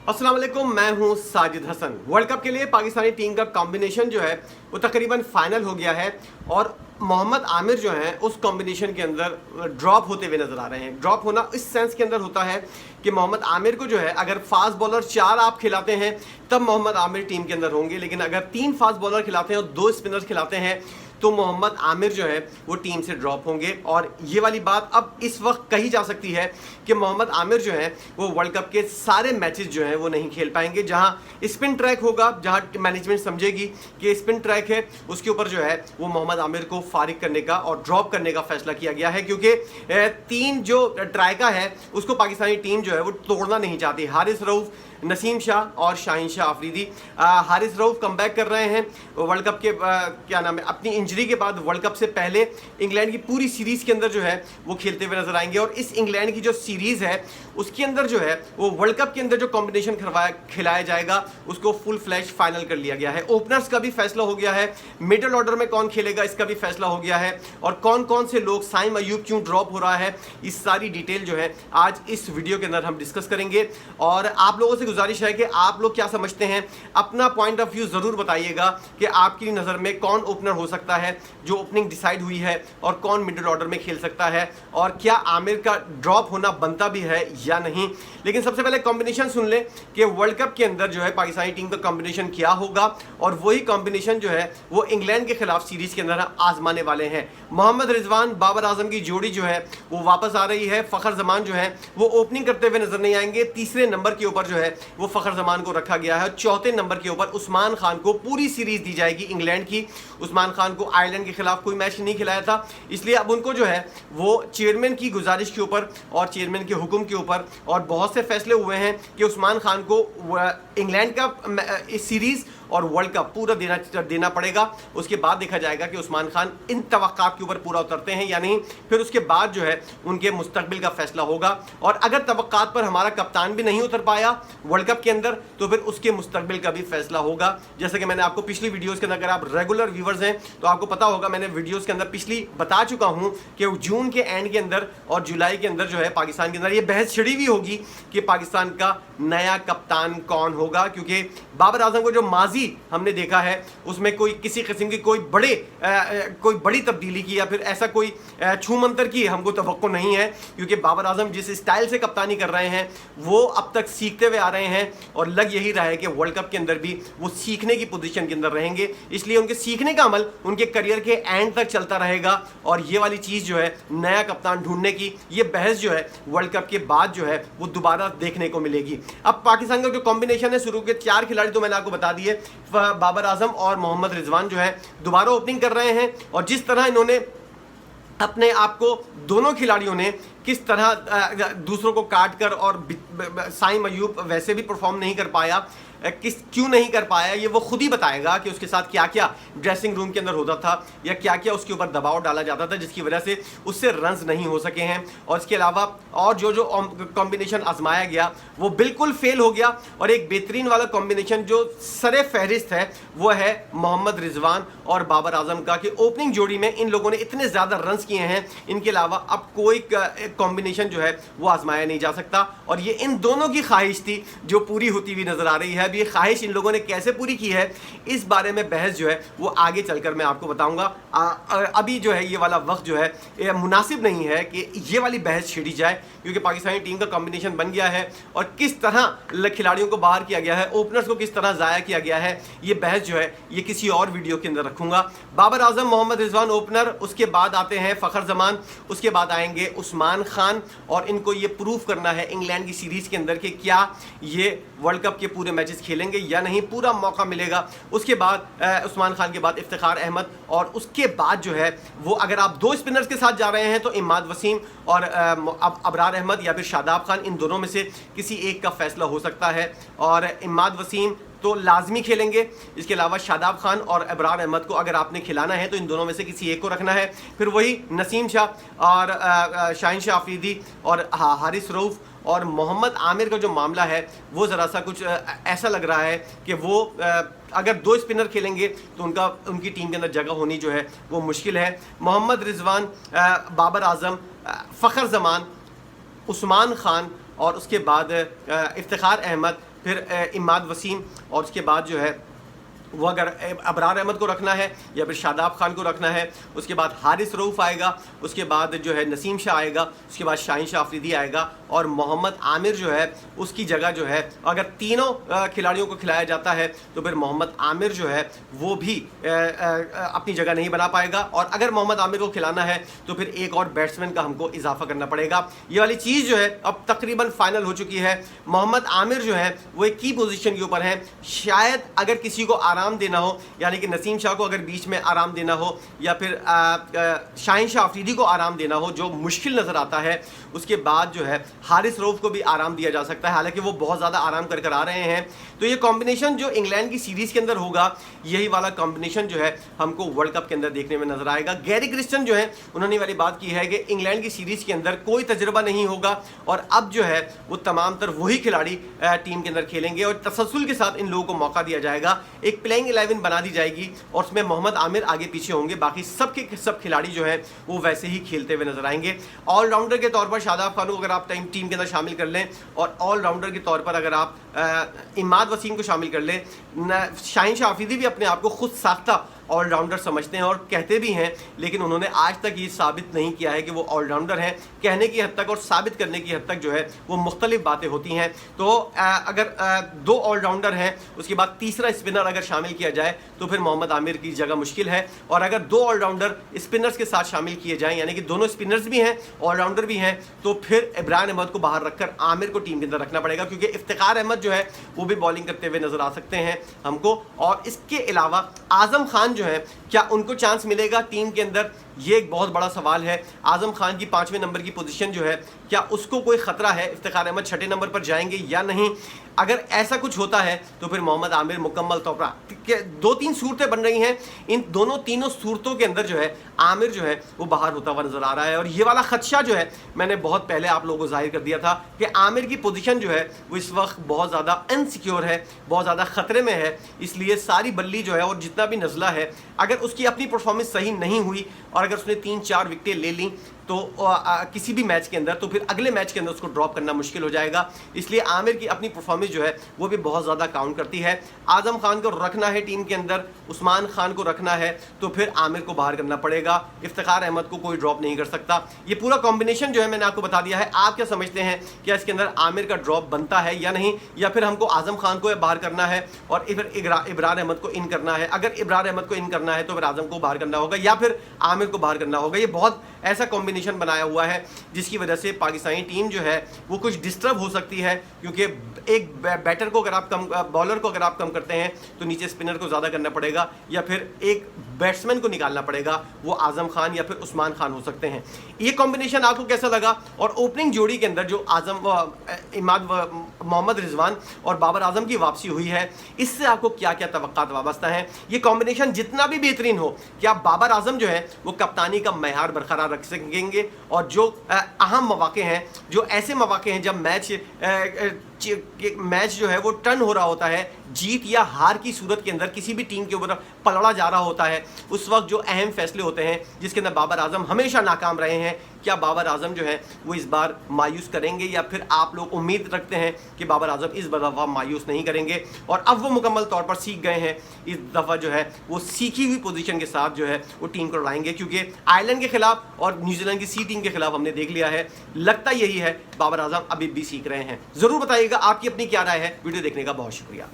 अस्सलाम वालेकुम, मैं हूं साजिद हसन। वर्ल्ड कप के लिए पाकिस्तानी टीम का कॉम्बिनेशन जो है वो तकरीबन फाइनल हो गया है और मोहम्मद आमिर जो हैं उस कॉम्बिनेशन के अंदर ड्रॉप होते हुए नजर आ रहे हैं। ड्रॉप होना इस सेंस के अंदर होता है कि मोहम्मद आमिर को जो है अगर फास्ट बॉलर 4 आप खिलाते हैं तब मोहम्मद आमिर टीम के अंदर होंगे, लेकिन अगर 3 फास्ट बॉलर खिलाते हैं और 2 स्पिनर्स खिलाते हैं तो मोहम्मद आमिर जो है वो टीम से ड्रॉप होंगे। और ये वाली बात अब इस वक्त कही जा सकती है कि मोहम्मद आमिर जो है वो वर्ल्ड कप के सारे मैचेस जो हैं वो नहीं खेल पाएंगे। जहां स्पिन ट्रैक होगा, जहां मैनेजमेंट समझेगी कि स्पिन ट्रैक है, उसके ऊपर जो है वो मोहम्मद आमिर को फारिग करने का और ड्रॉप करने का फैसला किया गया है, क्योंकि 3 जो ट्रायका है उसको पाकिस्तानी टीम जो है वो तोड़ना नहीं चाहती। हारिस रऊफ, नसीम शाह और शाहीन शाह अफरीदी। हारिस रऊफ कमबैक कर रहे हैं वर्ल्ड कप के क्या नाम है अपनी इंजरी के बाद। वर्ल्ड कप से पहले इंग्लैंड की पूरी सीरीज के अंदर जो है वो खेलते हुए नजर आएंगे और इस इंग्लैंड की जो सीरीज है उसके अंदर जो है वो वर्ल्ड कप के अंदर जो कॉम्बिनेशन खिलाया जाएगा उसको फुल फ्लैश फाइनल कर लिया गया है। ओपनर्स का भी फैसला हो गया है, मिडिल ऑर्डर में कौन खेलेगा इसका भी फैसला हो गया है और कौन कौन से लोग, साइम अयूब क्यों ड्रॉप हो रहा है, इस सारी डिटेल जो है आज इस वीडियो के अंदर हम डिस्कस करेंगे। और आप लोगों से गुजारिश है कि आप लोग क्या समझते हैं, अपना पॉइंट ऑफ व्यू जरूर बताइएगा कि आपकी नज़र में कौन ओपनर हो सकता है जो ओपनिंग डिसाइड हुई है और कौन मिडिल ऑर्डर में खेल सकता है और क्या आमिर का ड्रॉप होना बनता भी है या नहीं। लेकिन सबसे पहले कॉम्बिनेशन सुन लें कि वर्ल्ड कप के अंदर जो है पाकिस्तानी टीम का कॉम्बिनेशन क्या होगा और वही कॉम्बिनेशन जो है वो इंग्लैंड के खिलाफ सीरीज के अंदर आजमाने वाले हैं। मोहम्मद रिजवान बाबर आजम की जोड़ी जो है वो वापस आ रही है। फ़खर जमान जो है वो ओपनिंग करते हुए नजर नहीं आएंगे। तीसरे नंबर के ऊपर जो है वो फ़खर जमान को रखा गया है। चौथे नंबर के ऊपर उस्मान खान को पूरी सीरीज दी जाएगी इंग्लैंड की। उस्मान खान को आयरलैंड के खिलाफ कोई मैच नहीं खिलाया था, इसलिए अब उनको जो है वो चेयरमैन की गुजारिश के ऊपर और चेयरमैन के हुक्म के ऊपर और बहुत से फैसले हुए हैं कि उस्मान खान को इंग्लैंड का सीरीज और वर्ल्ड कप पूरा देना पड़ेगा। उसके बाद देखा जाएगा कि उस्मान खान इन तवक्कात के ऊपर पूरा उतरते हैं या नहीं, फिर उसके बाद जो है उनके मुस्तकबिल का फैसला होगा। और अगर तवक्कात पर हमारा कप्तान भी नहीं उतर पाया वर्ल्ड कप के अंदर तो फिर उसके मुस्तकबिल का भी फैसला होगा। जैसे कि मैंने आपको पिछली वीडियोज़ के अंदर, अगर आप रेगुलर व्यूवर्स हैं तो आपको पता होगा, मैंने वीडियोज़ के अंदर पिछली बता चुका हूँ कि जून के एंड के अंदर और जुलाई के अंदर जो है पाकिस्तान के अंदर ये बहस छिड़ी हुई होगी कि पाकिस्तान का नया कप्तान कौन होगा, क्योंकि बाबर आजम को जो माजी हमने देखा है उसमें कोई किसी किस्म की कोई बड़ी तब्दीली की या फिर ऐसा कोई छूमंतर की हमको तवक्को नहीं है, क्योंकि बाबर आजम जिस स्टाइल से कप्तानी कर रहे हैं वो अब तक सीखते हुए आ रहे हैं और लग यही रहा है कि वर्ल्ड कप के अंदर भी वो सीखने की पोजीशन के अंदर रहेंगे। इसलिए उनके सीखने का अमल उनके करियर के एंड तक चलता रहेगा और ये वाली चीज़ जो है नया कप्तान ढूंढने की ये बहस जो है वर्ल्ड कप के बाद जो है वो दोबारा देखने को मिलेगी। अब पाकिस्तान का जो कॉम्बिनेशन है, शुरू के 4 खिलाड़ी तो मैंने आपको बता दिए, बाबर आजम और मोहम्मद रिजवान जो है दोबारा ओपनिंग कर रहे हैं और जिस तरह इन्होंने अपने आप को दोनों खिलाड़ियों ने किस तरह दूसरों को काट कर, और साइम अयूब वैसे भी परफॉर्म नहीं कर पाया, क्यों नहीं कर पाया ये वो खुद ही बताएगा कि उसके साथ क्या क्या ड्रेसिंग रूम के अंदर होता था या क्या क्या उसके ऊपर दबाव डाला जाता था जिसकी वजह से उससे रन्स नहीं हो सके हैं। और इसके अलावा और जो जो कॉम्बिनेशन आजमाया गया वो बिल्कुल फेल हो गया और एक बेहतरीन वाला कॉम्बिनेशन जो सरे फहरिस्त है वो है मोहम्मद रिजवान और बाबर आजम का, कि ओपनिंग जोड़ी में इन लोगों ने इतने ज़्यादा रन्स किए हैं, इनके अलावा अब कोई कॉम्बिनेशन जो है वो आजमाया नहीं जा सकता। और ये इन दोनों की ख्वाहिश थी जो पूरी होती हुई नजर आ रही है। ये ख्वाहिश इन लोगों ने कैसे पूरी की है इस बारे में बहस जो है वो आगे चलकर मैं आपको बताऊंगा। अभी जो है ये वाला वक्त जो है मुनासिब नहीं है कि ये वाली बहस छिड़ी जाए, क्योंकि पाकिस्तानी टीम का कॉम्बिनेशन बन गया है और किस तरह खिलाड़ियों को बाहर किया गया है, ओपनर्स को किस तरह ज़ाया किया गया है, ये बहस जो है ये किसी और वीडियो के अंदर रखूंगा। बाबर आजम, मोहम्मद रिजवान ओपनर, उसके बाद आते हैं फ़खर जमान, उसके बाद आएंगे उस्मान खान और इनको ये प्रूफ करना है इंग्लैंड की सीरीज़ के अंदर कि क्या ये वर्ल्ड कप के पूरे मैचेस खेलेंगे या नहीं, पूरा मौका मिलेगा। उसके बाद उस्मान खान के बाद इफ्तिखार अहमद और उसके बाद जो है वो अगर आप 2 स्पिनर्स के साथ जा रहे हैं तो इमाद वसीम और अबरार अहमद या फिर शादाब खान, इन दोनों में से किसी एक का फैसला हो सकता है। और इमाद वसीम तो लाजमी खेलेंगे, इसके अलावा शादाब खान और अबरार अहमद को अगर आपने खिलाना है तो इन दोनों में से किसी एक को रखना है। फिर वही नसीम शाह और शाहीन शाह अफरीदी और हारिस रऊफ और मोहम्मद आमिर का जो मामला है वो ज़रा सा कुछ ऐसा लग रहा है कि वो अगर 2 स्पिनर खेलेंगे तो उनकी टीम के अंदर जगह होनी जो है वो मुश्किल है। मोहम्मद रिजवान, बाबर आजम, फ़खर जमान, उस्मान खान और उसके बाद इफ्तिखार अहमद फिर इमाद वसीम, और उसके बाद जो है वो अगर अबरार अहमद को रखना है या फिर शादाब खान को रखना है, उसके बाद हारिस रऊफ़ आएगा, उसके बाद जो है नसीम शाह आएगा, उसके बाद शाहीन शाह अफरीदी आएगा, और मोहम्मद आमिर जो है उसकी जगह जो है अगर तीनों खिलाड़ियों को खिलाया जाता है तो फिर मोहम्मद आमिर जो है वो भी अपनी जगह नहीं बना पाएगा, और अगर मोहम्मद आमिर को खिलाना है तो फिर एक और बैट्समैन का हमको इजाफा करना पड़ेगा। ये वाली चीज़ जो है अब तकरीबन फाइनल हो चुकी है। मोहम्मद आमिर जो है वो एक की पोजीशन के ऊपर है, शायद अगर किसी को आराम देना हो, यानी कि नसीम शाह को अगर बीच में आराम देना हो या फिर शाहीन शाह अफरीदी को आराम देना हो, जो मुश्किल नज़र आता है, उसके बाद जो है हारिस रऊफ़ को भी आराम दिया जा सकता है, हालांकि वो बहुत ज़्यादा आराम कर आ रहे हैं। तो ये कॉम्बिनेशन जो इंग्लैंड की सीरीज़ के अंदर होगा, यही वाला कॉम्बिनेशन जो है हमको वर्ल्ड कप के अंदर देखने में नजर आएगा। गैरी क्रिस्टन जो है उन्होंने वाली बात की है कि इंग्लैंड की सीरीज़ के अंदर कोई तजुर्बा नहीं होगा और अब जो है वो तमाम तर वही खिलाड़ी टीम के अंदर खेलेंगे और तसलसल के साथ इन लोगों को मौका दिया जाएगा। एक प्लेइंग 11 बना दी जाएगी और उसमें मोहम्मद आमिर आगे पीछे होंगे, बाकी सब के सब खिलाड़ी जो है वो वैसे ही खेलते हुए नजर आएंगे। ऑलराउंडर के तौर पर शादाब खान को अगर आप टीम के अंदर शामिल कर लें, और ऑलराउंडर के तौर पर अगर आप इमाद वसीम को शामिल कर लें, शाहीन शाह अफरीदी भी अपने आप को खुद साख्ता ऑलराउंडर समझते हैं और कहते भी हैं, लेकिन उन्होंने आज तक ये साबित नहीं किया है कि वो ऑलराउंडर हैं। कहने की हद तक और साबित करने की हद तक जो है वो मुख्तलिफ बातें होती हैं। तो अगर 2 ऑलराउंडर हैं, उसके बाद तीसरा स्पिनर अगर शामिल किया जाए तो फिर मोहम्मद आमिर की जगह मुश्किल है, और अगर 2 ऑलराउंडर स्पिनर्स के साथ शामिल किए जाएँ, यानी कि दोनों स्पिनर्स भी हैं ऑलराउंडर भी हैं, तो फिर इब्रार अहमद को बाहर रखकर आमिर को टीम के अंदर रखना पड़ेगा, क्योंकि इफ्तिखार अहमद जो है वो भी बॉलिंग करते हुए नजर आ सकते हैं हमको। और इसके अलावा आजम खान जो है, क्या उनको चांस मिलेगा टीम के अंदर, ये एक बहुत बड़ा सवाल है। आजम खान की 5वें नंबर की पोजीशन जो है, क्या उसको कोई खतरा है? इफ्तिखार अहमद 6ठे नंबर पर जाएंगे या नहीं? अगर ऐसा कुछ होता है तो फिर मोहम्मद आमिर मुकम्मल तौर पर 2-3 सूरतें बन रही हैं, इन तीनों सूरतों के अंदर जो है आमिर जो है वो बाहर होता हुआ नजर आ रहा है। और ये वाला खदशा जो है मैंने बहुत पहले आप लोगों को जाहिर कर दिया था कि आमिर की पोजीशन जो है वो इस वक्त बहुत ज़्यादा अनसिक्योर है, बहुत ज़्यादा ख़तरे में है। इसलिए सारी बल्ली जो है और जितना भी नज़ला है, अगर उसकी अपनी परफॉर्मेंस सही नहीं हुई और अगर उसने 3-4 विकेटें ले ली तो किसी भी मैच के अंदर, तो फिर अगले मैच के अंदर उसको ड्रॉप करना मुश्किल हो जाएगा। इसलिए आमिर की अपनी परफॉर्मेंस जो है वो भी बहुत ज़्यादा काउंट करती है। आजम खान को रखना है टीम के अंदर, उस्मान खान को रखना है, तो फिर आमिर को बाहर करना पड़ेगा। इफ्तिखार अहमद को कोई ड्रॉप नहीं कर सकता। ये पूरा कॉम्बिनेशन जो है मैंने आपको बता दिया है। आप क्या समझते हैं, क्या इसके अंदर आमिर का ड्रॉप बनता है या नहीं, या फिर हमको आजम खान को बाहर करना है और फिर इब्रार अहमद को इन करना है? अगर इब्रार अहमद को इन करना है तो फिर आजम को बाहर करना होगा या फिर आमिर को बाहर करना होगा। ये बहुत ऐसा कॉम्बिनेशन बनाया हुआ है जिसकी वजह से पाकिस्तानी टीम जो है वो कुछ डिस्टर्ब हो सकती है, क्योंकि एक बैटर को अगर आप कम, बॉलर को अगर आप कम करते हैं तो नीचे स्पिनर को ज़्यादा करना पड़ेगा, या फिर एक बैट्समैन को निकालना पड़ेगा, वो आजम खान या फिर उस्मान खान हो सकते हैं। ये कॉम्बिनेशन आपको कैसा लगा? और ओपनिंग जोड़ी के अंदर जो आजम इमाद मोहम्मद रिजवान और बाबर आजम की वापसी हुई है, इससे आपको क्या क्या तवक्कात वाबस्ता हैं? ये कॉम्बिनेशन जितना भी बेहतरीन हो, क्या बाबर आजम जो है वो कप्तानी का मैयार बरकरार रख सकेंगे? और जो अहम मौके हैं, जो ऐसे मौके हैं जब मैच जो है वो टर्न हो रहा होता है, जीत या हार की सूरत के अंदर किसी भी टीम के ऊपर पलड़ा जा रहा होता है, उस वक्त जो अहम फैसले होते हैं जिसके अंदर बाबर आजम हमेशा नाकाम रहे हैं, क्या बाबर आजम जो है वो इस बार मायूस करेंगे, या फिर आप लोग उम्मीद रखते हैं कि बाबर आजम इस दफ़ा मायूस नहीं करेंगे और अब वो मुकम्मल तौर पर सीख गए हैं, इस दफ़ा जो है वो सीखी हुई पोजीशन के साथ जो है वो टीम को लड़ाएंगे? क्योंकि आयरलैंड के खिलाफ और न्यूजीलैंड की सी टीम के खिलाफ हमने देख लिया है, लगता यही है बाबर आजम अभी भी सीख रहे हैं। ज़रूर बताइएगा आपकी अपनी क्या राय है। वीडियो देखने का बहुत शुक्रिया।